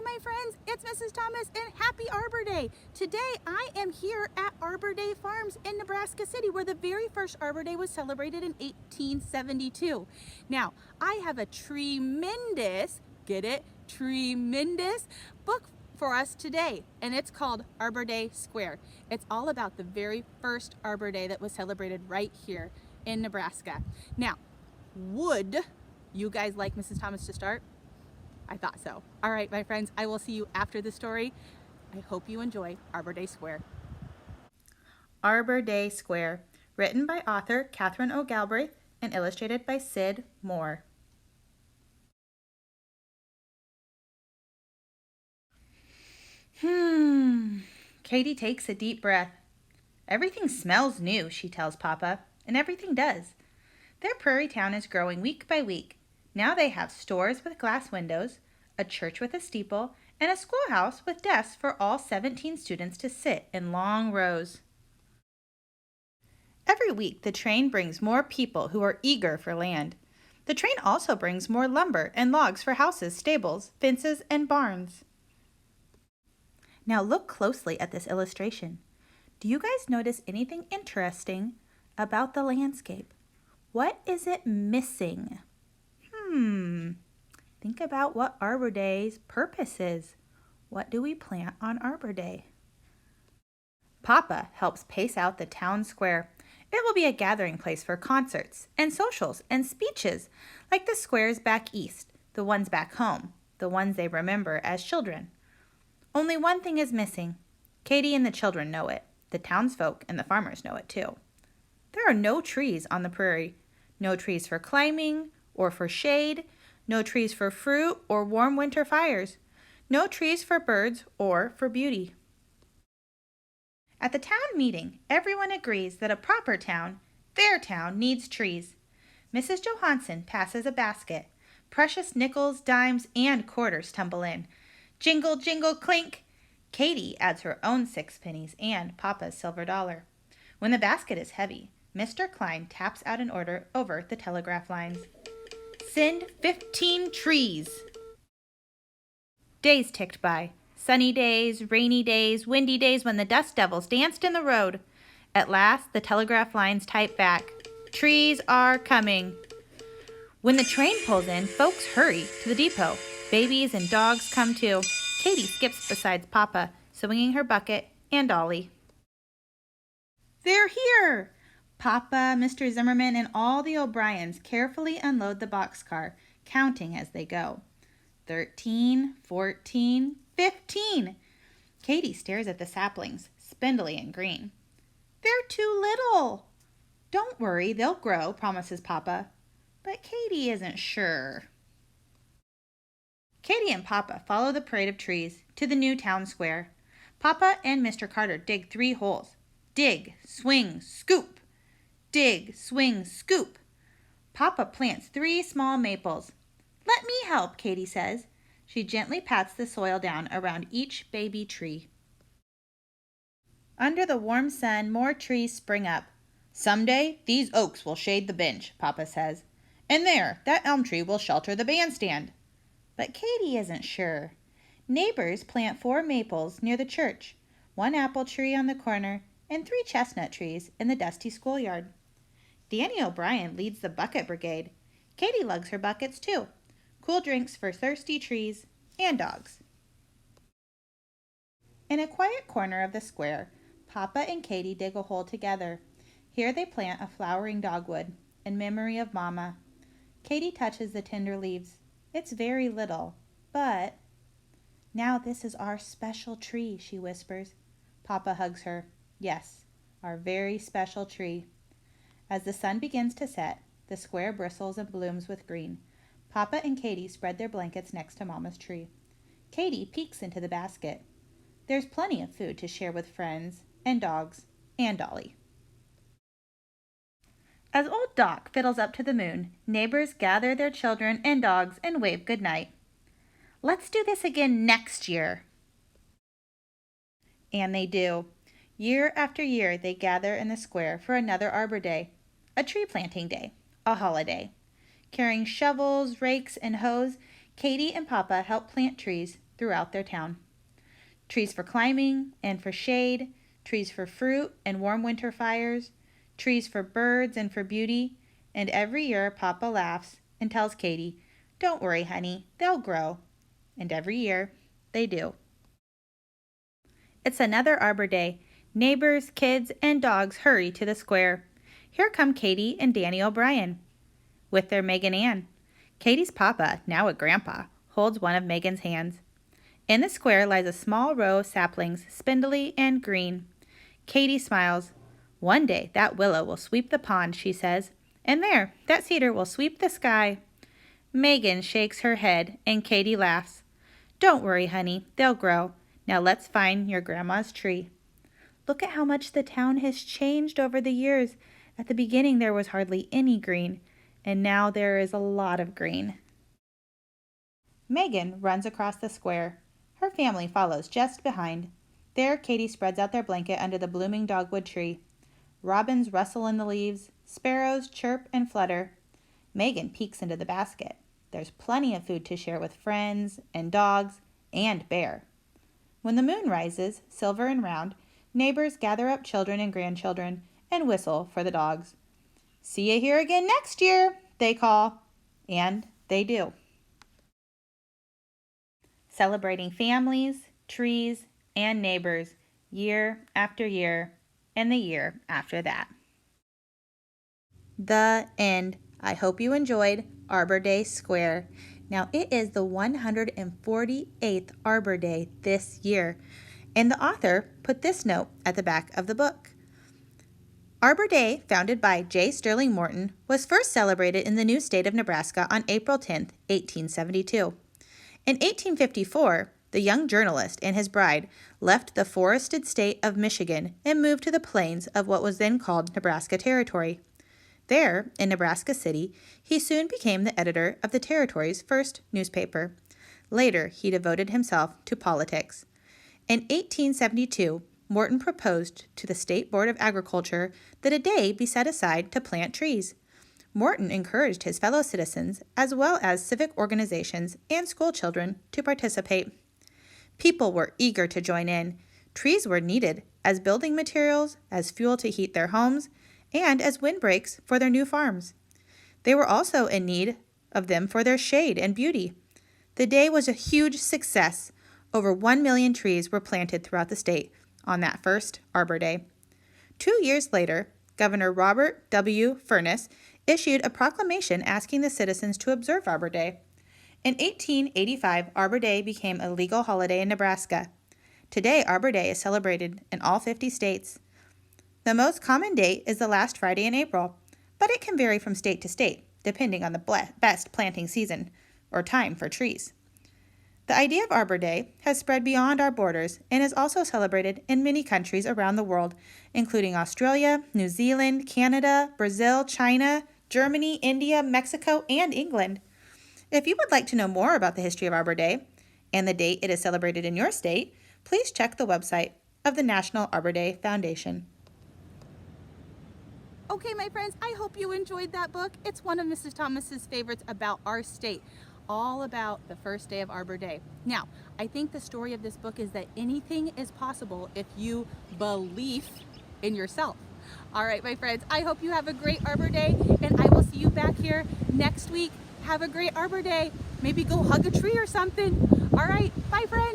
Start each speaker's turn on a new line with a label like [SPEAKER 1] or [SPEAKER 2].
[SPEAKER 1] my friends, it's Mrs. Thomas and happy Arbor Day. Today I am here at Arbor Day Farms in Nebraska City where the very first Arbor Day was celebrated in 1872. Now, I have a tremendous, get it, tremendous book for us today, and it's called Arbor Day Square. It's all about the very first Arbor Day that was celebrated right here in Nebraska. Now, would you guys like Mrs. Thomas to start? I thought so. All right, my friends, I will see you after the story. I hope you enjoy Arbor Day Square. Arbor Day Square, written by author Catherine O. Galbraith and illustrated by Sid Moore. Katie takes a deep breath. Everything smells new, she tells Papa, and everything does. Their prairie town is growing week by week. Now they have stores with glass windows, a church with a steeple, and a schoolhouse with desks for all 17 students to sit in long rows. Every week, the train brings more people who are eager for land. The train also brings more lumber and logs for houses, stables, fences, and barns. Now look closely at this illustration. Do you guys notice anything interesting about the landscape? What is it missing? Think about what Arbor Day's purpose is. What do we plant on Arbor Day? Papa helps pace out the town square. It will be a gathering place for concerts and socials and speeches, like the squares back east, the ones back home, the ones they remember as children. Only one thing is missing. Katie and the children know it. The townsfolk and the farmers know it too. There are no trees on the prairie. No trees for climbing or for shade, no trees for fruit or warm winter fires, no trees for birds or for beauty. At the town meeting, everyone agrees that a proper town, their town, needs trees. Mrs. Johansson passes a basket. Precious nickels, dimes, and quarters tumble in. Jingle, jingle, clink. Katie adds her own 6 pennies and Papa's silver dollar. When the basket is heavy, Mr. Klein taps out an order over the telegraph lines. Send 15 trees. Days ticked by. Sunny days, rainy days, windy days when the dust devils danced in the road. At last, the telegraph lines type back. Trees are coming. When the train pulls in, folks hurry to the depot. Babies and dogs come too. Katie skips beside Papa, swinging her bucket and dolly. They're here! Papa, Mr. Zimmerman, and all the O'Briens carefully unload the boxcar, counting as they go. 13, 14, 15. Katie stares at the saplings, spindly and green. They're too little. Don't worry, they'll grow, promises Papa. But Katie isn't sure. Katie and Papa follow the parade of trees to the new town square. Papa and Mr. Carter dig 3 holes. Dig, swing, scoop. Dig, swing, scoop. Papa plants 3 small maples. Let me help, Katie says. She gently pats the soil down around each baby tree. Under the warm sun, more trees spring up. Someday, these oaks will shade the bench, Papa says. And there, that elm tree will shelter the bandstand. But Katie isn't sure. Neighbors plant 4 maples near the church, 1 apple tree on the corner, and 3 chestnut trees in the dusty schoolyard. Danny O'Brien leads the bucket brigade. Katie lugs her buckets too. Cool drinks for thirsty trees and dogs. In a quiet corner of the square, Papa and Katie dig a hole together. Here they plant a flowering dogwood in memory of Mama. Katie touches the tender leaves. It's very little, but... Now this is our special tree, she whispers. Papa hugs her. Yes, our very special tree. As the sun begins to set, the square bristles and blooms with green. Papa and Katie spread their blankets next to Mama's tree. Katie peeks into the basket. There's plenty of food to share with friends and dogs and Dolly. As old Doc fiddles up to the moon, neighbors gather their children and dogs and wave goodnight. Let's do this again next year. And they do. Year after year, they gather in the square for another Arbor Day, a tree planting day, a holiday. Carrying shovels, rakes, and hoes, Katie and Papa help plant trees throughout their town. Trees for climbing and for shade, trees for fruit and warm winter fires, trees for birds and for beauty, and every year Papa laughs and tells Katie, "Don't worry, honey, they'll grow." And every year they do. It's another Arbor Day. Neighbors, kids, and dogs hurry to the square. Here come Katie and Danny O'Brien with their Megan Ann. Katie's papa, now a grandpa, holds one of Megan's hands. In the square lies a small row of saplings, spindly and green. Katie smiles. "One day that willow will sweep the pond," she says. "And there, that cedar will sweep the sky." Megan shakes her head and Katie laughs. "Don't worry, honey, they'll grow. Now let's find your grandma's tree." Look at how much the town has changed over the years. At the beginning there was hardly any green, and now there is a lot of green. Megan runs across the square. Her family follows just behind. There Katie spreads out their blanket under the blooming dogwood tree. Robins rustle in the leaves. Sparrows chirp and flutter. Megan peeks into the basket. There's plenty of food to share with friends and dogs and Bear. When the moon rises, silver and round, neighbors gather up children and grandchildren and whistle for the dogs. "See you here again next year," they call. And they do. Celebrating families, trees, and neighbors year after year and the year after that. The end. I hope you enjoyed Arbor Day Square. Now it is the 148th Arbor Day this year, and the author put this note at the back of the book. Arbor Day, founded by J. Sterling Morton, was first celebrated in the new state of Nebraska on April 10, 1872. In 1854, the young journalist and his bride left the forested state of Michigan and moved to the plains of what was then called Nebraska Territory. There, in Nebraska City, he soon became the editor of the territory's first newspaper. Later, he devoted himself to politics. In 1872, Morton proposed to the State Board of Agriculture that a day be set aside to plant trees. Morton encouraged his fellow citizens, as well as civic organizations and school children, to participate. People were eager to join in. Trees were needed as building materials, as fuel to heat their homes, and as windbreaks for their new farms. They were also in need of them for their shade and beauty. The day was a huge success. Over 1 million trees were planted throughout the state on that first Arbor Day. 2 years later, Governor Robert W. Furness issued a proclamation asking the citizens to observe Arbor Day. In 1885, Arbor Day became a legal holiday in Nebraska. Today, Arbor Day is celebrated in all 50 states. The most common date is the last Friday in April, but it can vary from state to state, depending on the best planting season or time for trees. The idea of Arbor Day has spread beyond our borders and is also celebrated in many countries around the world, including Australia, New Zealand, Canada, Brazil, China, Germany, India, Mexico, and England. If you would like to know more about the history of Arbor Day and the date it is celebrated in your state, please check the website of the National Arbor Day Foundation. Okay, my friends, I hope you enjoyed that book. It's one of Mrs. Thomas's favorites about our state, all about the first day of Arbor Day. Now, I think the story of this book is that anything is possible if you believe in yourself. All right, my friends, I hope you have a great Arbor Day, and I will see you back here next week. Have a great Arbor Day. Maybe go hug a tree or something. All right, bye, friends.